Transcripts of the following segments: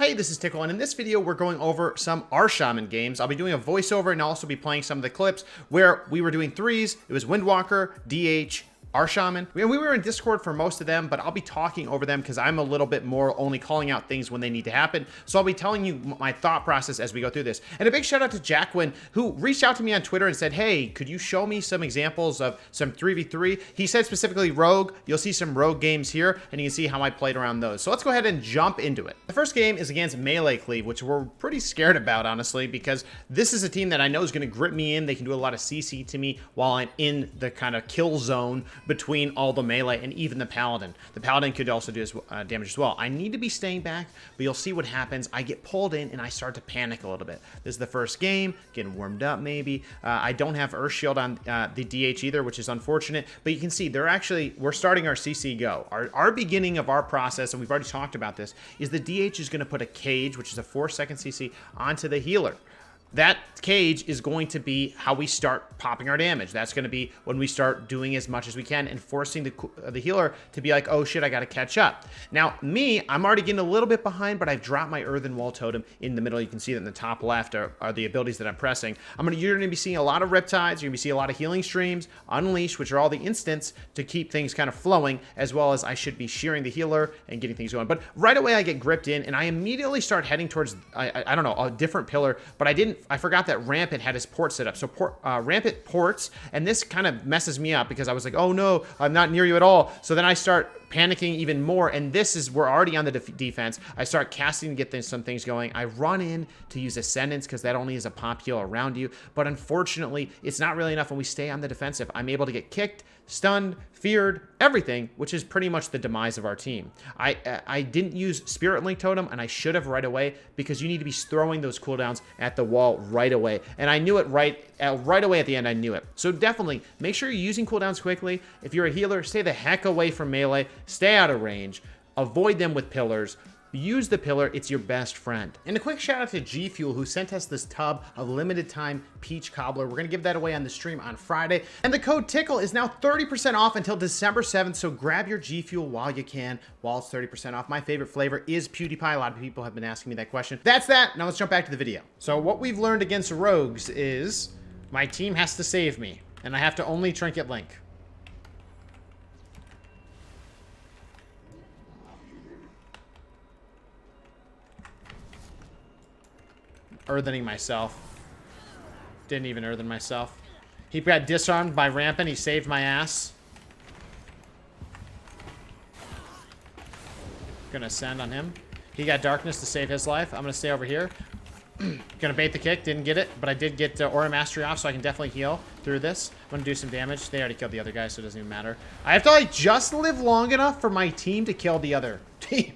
Hey, this is Tiqqle, and in this video, we're going over some Resto Shaman games. I'll be doing a voiceover and I'll also be playing some of the clips where we were doing threes. It was Windwalker, DH, Resto Shaman. We were in Discord for most of them, but I'll be talking over them because I'm a little bit more only calling out things when they need to happen. So I'll be telling you my thought process as we go through this. And a big shout out to Jacqueline, who reached out to me on Twitter and said, hey, could you show me some examples of some 3v3? He said specifically Rogue. You'll see some Rogue games here, and you can see how I played around those. So let's go ahead and jump into it. The first game is against Melee Cleave, which we're pretty scared about, honestly, because this is a team that I know is going to grip me in. They can do a lot of CC to me while I'm in the kind of kill zone between all the melee and even the Paladin. The Paladin could also do damage as well. I need to be staying back, but you'll see what happens. I get pulled in and I start to panic a little bit. This is the first game, getting warmed up maybe. I don't have Earth Shield on the DH either, which is unfortunate, but you can see we're starting our CC go. Our beginning of our process, and we've already talked about this, is the DH is going to put a cage, which is a 4-second CC, onto the healer. That cage is going to be how we start popping our damage. That's going to be when we start doing as much as we can and forcing the healer to be like, oh shit, I got to catch up. Now, I'm already getting a little bit behind, but I've dropped my Earthen Wall Totem in the middle. You can see that in the top left are the abilities that I'm pressing. You're going to be seeing a lot of Riptides. You're going to be seeing a lot of Healing Streams, Unleash, which are all the instants to keep things kind of flowing, as well as I should be shearing the healer and getting things going. But right away, I get gripped in, and I immediately start heading towards, I don't know, a different pillar, but I forgot that Rampant had his port set up. So Rampant ports, and this kind of messes me up because I was like, oh no, I'm not near you at all. So then I start panicking even more, and we're already on the defense. I start casting to get some things going. I run in to use Ascendance because that only is a pop heal around you, but unfortunately, it's not really enough when we stay on the defensive. I'm able to get kicked, stunned, feared, everything, which is pretty much the demise of our team. I didn't use Spirit Link Totem, and I should have right away, because you need to be throwing those cooldowns at the wall right away, and I knew it right away at the end. I knew it. So definitely make sure you're using cooldowns quickly. If you're a healer, stay the heck away from melee. Stay out of range. Avoid them with pillars. Use the pillar. It's your best friend. And a quick shout out to G Fuel, who sent us this tub of limited time peach cobbler. We're going to give that away on the stream on Friday. And the code Tiqqle is now 30% off until December 7th. So grab your G Fuel while you can, while it's 30% off. My favorite flavor is PewDiePie. A lot of people have been asking me that question. That's that. Now let's jump back to the video. So what we've learned against rogues is my team has to save me, and I have to only trinket Link. Earthening myself. Didn't even earthen myself. He got disarmed by Rampant. He saved my ass. Gonna ascend on him. He got Darkness to save his life. I'm gonna stay over here. Gonna bait the kick. Didn't get it, but I did get Aura Mastery off, so I can definitely heal through this. I'm gonna do some damage. They already killed the other guy, so it doesn't even matter. I have to like just live long enough for my team to kill the other team.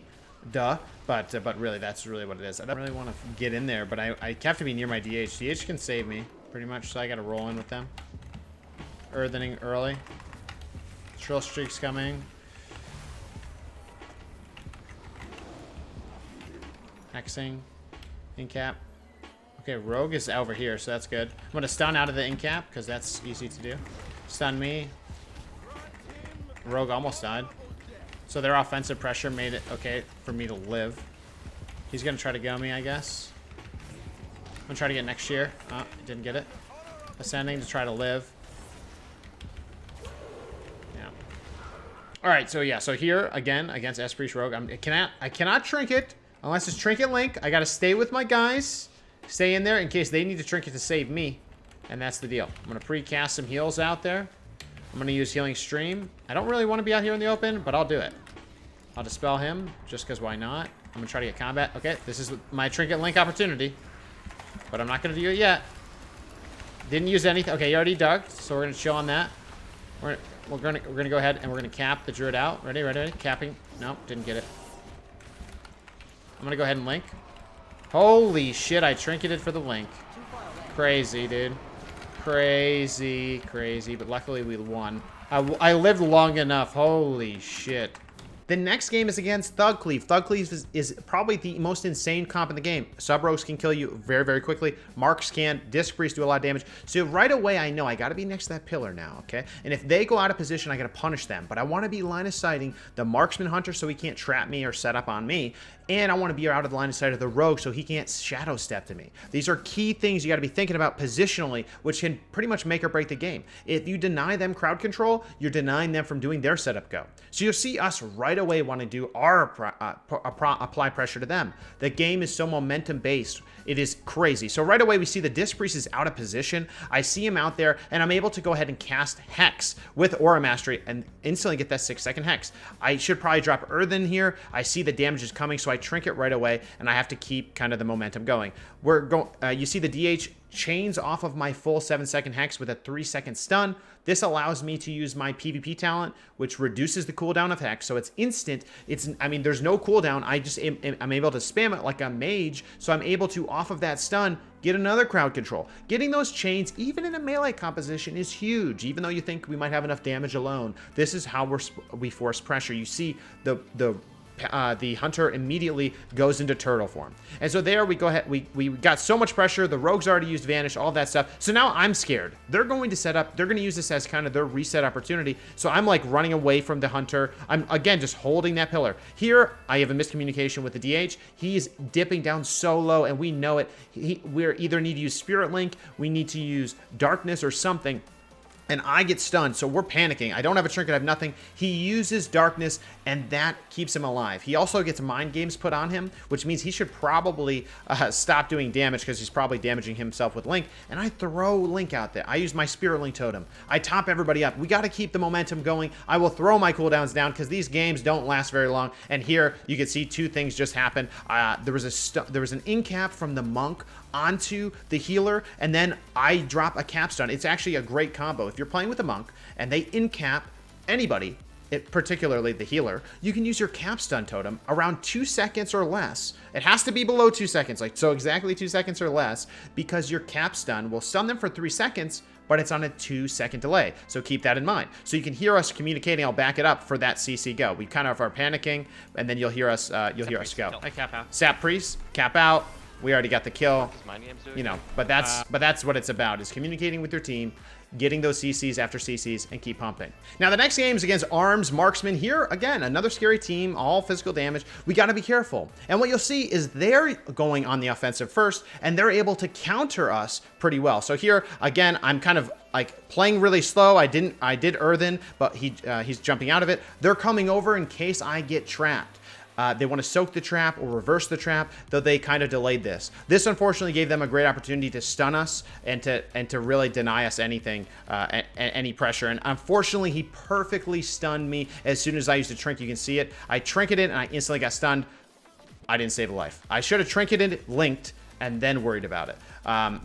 Duh. But really, that's really what it is. I don't really want to get in there, but I have to be near my DH. DH can save me, pretty much, so I got to roll in with them. Earthening early. Shrill Streak's coming. Hexing. Incap. Okay, Rogue is over here, so that's good. I'm going to stun out of the Incap, because that's easy to do. Stun me. Rogue almost died. So their offensive pressure made it okay for me to live. He's going to try to go me, I guess. I'm going to try to get next year. Oh, didn't get it. Ascending to try to live. Yeah. Alright, so yeah. So here, again, against Espri's Rogue, I cannot trinket unless it's Trinket Link. I got to stay with my guys. Stay in there in case they need to trinket to save me. And that's the deal. I'm going to pre-cast some heals out there. I'm going to use Healing Stream. I don't really want to be out here in the open, but I'll do it. I'll Dispel him, just because why not? I'm going to try to get combat. Okay, this is my Trinket Link opportunity. But I'm not going to do it yet. Didn't use anything. Okay, he already dug, so we're going to chill on that. We're going to go ahead and we're going to cap the Druid out. Ready, ready, ready. Capping. Nope, didn't get it. I'm going to go ahead and Link. Holy shit, I trinketed for the Link. Crazy, dude. Crazy, crazy, but luckily we won. I lived long enough. Holy shit. The next game is against Tiqqle. Tiqqle is probably the most insane comp in the game. Sub-Rogues can kill you very, very quickly. Marks can. Disc Priests do a lot of damage. So right away, I know I got to be next to that pillar now, okay? And if they go out of position, I got to punish them. But I want to be line of sighting the Marksman Hunter so he can't trap me or set up on me. and I want to be out of the line of sight of the rogue so he can't shadow step to me. These are key things you got to be thinking about positionally, which can pretty much make or break the game. If you deny them crowd control, you're denying them from doing their setup go. So you'll see us right away want to do our apply pressure to them. The game is so momentum based. It is crazy. So right away we see the Disc Priest is out of position. I see him out there, and I'm able to go ahead and cast Hex with Aura Mastery and instantly get that 6-second Hex. I should probably drop Earthen here. I see the damage is coming, so I trinket right away, and I have to keep kind of the momentum going. You see the DH chains off of my full 7-second Hex with a 3-second stun. This allows me to use my PvP talent, which reduces the cooldown of Hex, so it's instant. I mean, there's no cooldown. I'm able to spam it like a mage, so I'm able to, off of that stun, get another crowd control. Getting those chains, even in a melee composition, is huge. Even though you think we might have enough damage alone, this is how we force pressure. You see the hunter immediately goes into turtle form. And so there we go ahead, we got so much pressure, the rogues already used vanish, all that stuff. So now I'm scared. They're going to set up, they're going to use this as kind of their reset opportunity. So I'm like running away from the hunter. I'm again just holding that pillar. Here I have a miscommunication with the DH. He's dipping down so low and we know it. We're either need to use Spirit Link, we need to use darkness or something. And I get stunned, so we're panicking. I don't have a trinket, I have nothing. He uses darkness, and that keeps him alive. He also gets mind games put on him, which means he should probably stop doing damage because he's probably damaging himself with Link. And I throw Link out there. I use my Spirit Link totem. I top everybody up. We got to keep the momentum going. I will throw my cooldowns down because these games don't last very long. And here you can see two things just happen. There was an incap from the monk onto the healer, and then I drop a capstone. It's actually a great combo. If you're playing with a monk and they incap anybody, particularly the healer, you can use your capstone totem around 2 seconds or less. It has to be below 2 seconds, so exactly 2 seconds or less, because your capstone will stun them for 3 seconds, but it's on a 2-second delay. So keep that in mind. So you can hear us communicating. I'll back it up for that CC go. We kind of are panicking, and then you'll hear us go. I cap out. Sap Priest, cap out. We already got the kill, you know, but that's what it's about, is communicating with your team, getting those CCs after CCs, and keep pumping. Now, the next game is against Arms Marksman. Here, again, another scary team, all physical damage. We got to be careful. And what you'll see is they're going on the offensive first, and they're able to counter us pretty well. So here, again, I'm kind of like playing really slow. I did Earthen, but he's jumping out of it. They're coming over in case I get trapped. They want to soak the trap or reverse the trap, though they kind of delayed this. This unfortunately gave them a great opportunity to stun us and to really deny us anything, any pressure. And unfortunately, he perfectly stunned me as soon as I used a trinket. You can see it. I trinketed and I instantly got stunned. I didn't save a life. I should have trinketed, linked, and then worried about it.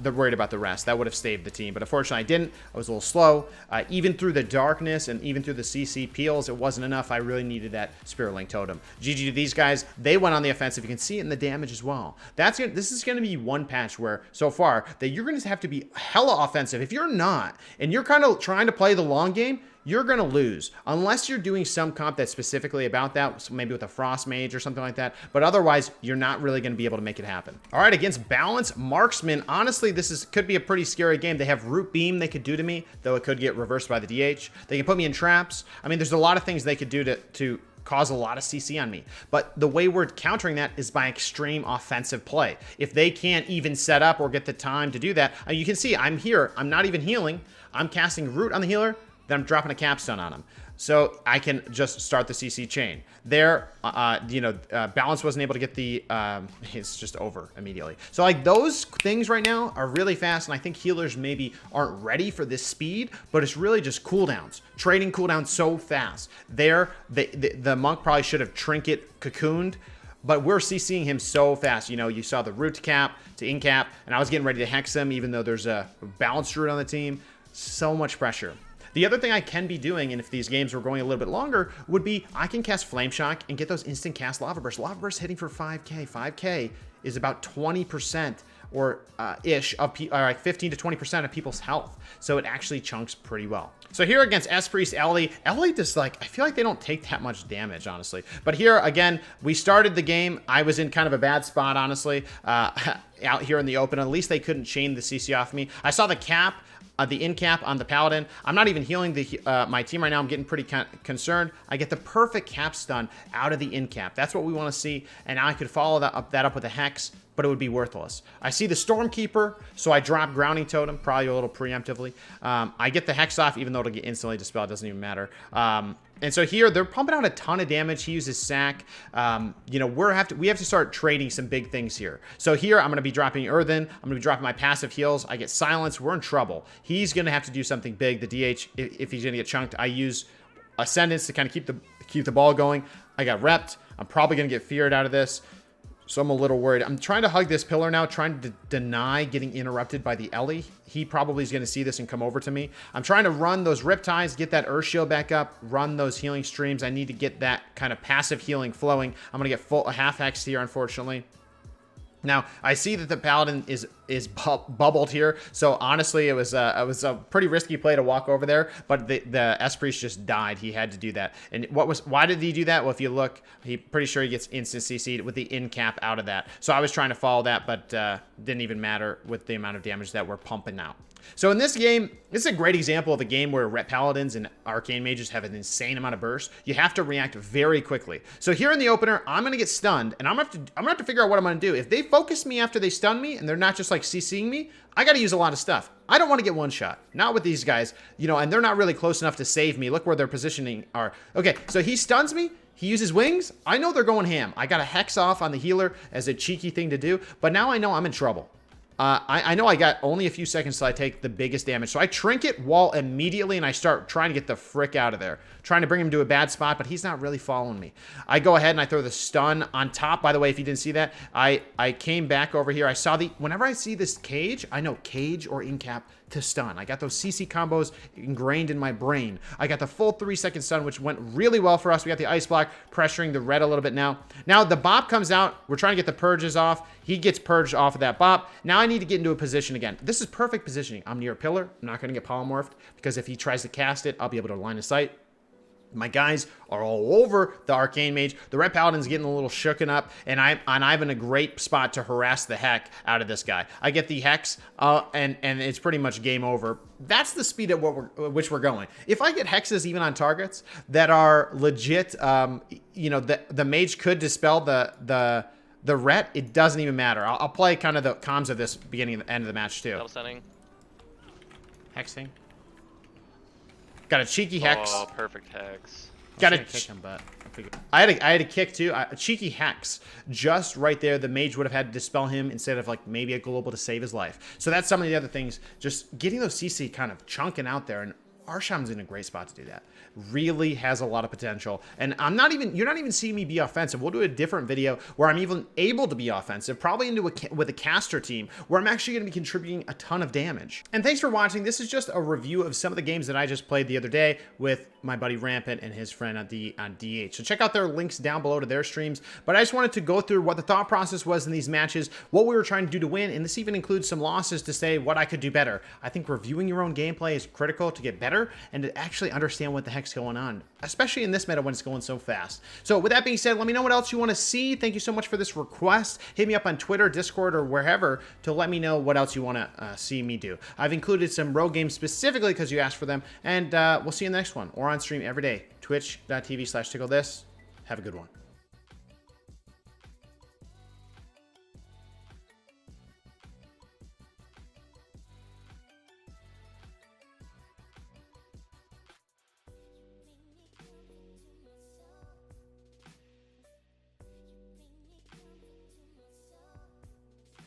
They're worried about the rest. That would have saved the team, but unfortunately I didn't. I was a little slow. Even through the darkness and even through the CC peels, it wasn't enough. I really needed that Spirit Link totem. GG to these guys. They went on the offensive. You can see it in the damage as well. This is going to be one patch where, so far, that you're going to have to be hella offensive. If you're not, and you're kind of trying to play the long game, you're going to lose unless you're doing some comp that's specifically about that, so maybe with a Frost Mage or something like that. But otherwise, you're not really going to be able to make it happen. All right, against Balance Marksman, honestly, could be a pretty scary game. They have Root Beam they could do to me, though it could get reversed by the DH. They can put me in traps. I mean, there's a lot of things they could do to cause a lot of CC on me. But the way we're countering that is by extreme offensive play. If they can't even set up or get the time to do that, you can see I'm here. I'm not even healing. I'm casting Root on the healer. Then I'm dropping a capstone on him. So I can just start the CC chain. There, Balance wasn't able to get the, it's just over immediately. So like those things right now are really fast, and I think healers maybe aren't ready for this speed, but it's really just cooldowns. Trading cooldowns so fast. There, the monk probably should have trinket cocooned, but we're CCing him so fast. You know, you saw the root cap to incap, and I was getting ready to hex him even though there's a balanced root on the team. So much pressure. The other thing I can be doing, and if these games were going a little bit longer, would be I can cast Flame Shock and get those instant cast Lava Burst. Lava Burst hitting for 5k. 5k is about 20% or ish of like 15 to 20% of people's health. So it actually chunks pretty well. So here against S-Priest Ellie just like, I feel like they don't take that much damage, honestly. But here, again, we started the game. I was in kind of a bad spot, honestly, out here in the open. At least they couldn't chain the CC off me. I saw the cap. the in cap on the paladin. I'm not even healing the my team right now. I'm getting pretty concerned. I get the perfect cap stun out of the in cap. That's what we want to see. And now I could follow that up with a hex, but it would be worthless. I see the Stormkeeper, so I drop Grounding Totem, probably a little preemptively. I get the hex off, even though it'll get instantly dispelled. It doesn't even matter. And so here, they're pumping out a ton of damage. He uses sack. You know, we have to start trading some big things here. So here, I'm going to be dropping Earthen. I'm going to be dropping my passive heals. I get Silence. We're in trouble. He's going to have to do something big. The DH, if he's going to get chunked, I use Ascendance to kind of keep the ball going. I got repped. I'm probably going to get feared out of this. So I'm a little worried. I'm trying to hug this pillar now, trying to deny getting interrupted by the Ellie. He probably is going to see this and come over to me. I'm trying to run those Riptides, get that Earth Shield back up, run those healing streams. I need to get that kind of passive healing flowing. I'm going to get a half hex here, unfortunately. Now, I see that the Paladin is bubbled here, so honestly, it was a pretty risky play to walk over there, but the S-Priest just died. He had to do that. And why did he do that? Well, if you look, pretty sure he gets instant CC'd with the in-cap out of that. So I was trying to follow that, but didn't even matter with the amount of damage that we're pumping out. So in this game, this is a great example of a game where Paladins and Arcane Mages have an insane amount of burst. You have to react very quickly. So here in the opener, I'm going to get stunned, and I'm gonna have to figure out what I'm going to do. If they focus me after they stun me, and they're not just like CCing me, I got to use a lot of stuff. I don't want to get one shot. Not with these guys, you know, and they're not really close enough to save me. Look where their positioning are. Okay, so he stuns me. He uses wings. I know they're going ham. I got a hex off on the healer as a cheeky thing to do, but now I know I'm in trouble. I know I got only a few seconds till I take the biggest damage. So I trinket wall immediately, and I start trying to get the frick out of there. Trying to bring him to a bad spot, but he's not really following me. I go ahead and I throw the stun on top. By the way, if you didn't see that, I came back over here. I saw whenever I see this cage, I know cage or in-cap to stun. I got those CC combos ingrained in my brain. I got the full 3-second stun, which went really well for us. We got the ice block pressuring the red a little bit now. Now the bop comes out. We're trying to get the purges off. He gets purged off of that bop. Now I need to get into a position again. This is perfect positioning. I'm near a pillar. I'm not going to get polymorphed because if he tries to cast it, I'll be able to line of sight. My guys are all over the Arcane Mage. The Red Paladin's getting a little shooken up, and I'm in a great spot to harass the heck out of this guy. I get the Hex, and it's pretty much game over. That's the speed at which we're going. If I get Hexes even on targets that are legit, you know, the Mage could dispel the ret, it doesn't even matter. I'll play kind of the comms of this beginning and end of the match too. Hexing. Got a cheeky hex. Oh, perfect hex. Got a kick him, but I had a kick too. A cheeky hex just right there. The mage would have had to dispel him instead of like maybe a global to save his life. So that's some of the other things. Just getting those CC kind of chunking out there, and our Shaman's in a great spot to do that. Really has a lot of potential. And you're not even seeing me be offensive. We'll do a different video where I'm even able to be offensive, probably with a caster team where I'm actually going to be contributing a ton of damage. And thanks for watching. This is just a review of some of the games that I just played the other day with my buddy Rampant and his friend on DH. So check out their links down below to their streams. But I just wanted to go through what the thought process was in these matches, what we were trying to do to win, and this even includes some losses to say what I could do better. I think reviewing your own gameplay is critical to get better and to actually understand what the heck's going on, especially in this meta when it's going so fast. So with that being said, let me know what else you want to see. Thank you so much for this request. Hit me up on Twitter, Discord, or wherever to let me know what else you want to see me do. I've included some rogue games specifically because you asked for them, and we'll see you in the next one or on stream every day. Twitch.tv/TiqqleThis. Have a good one.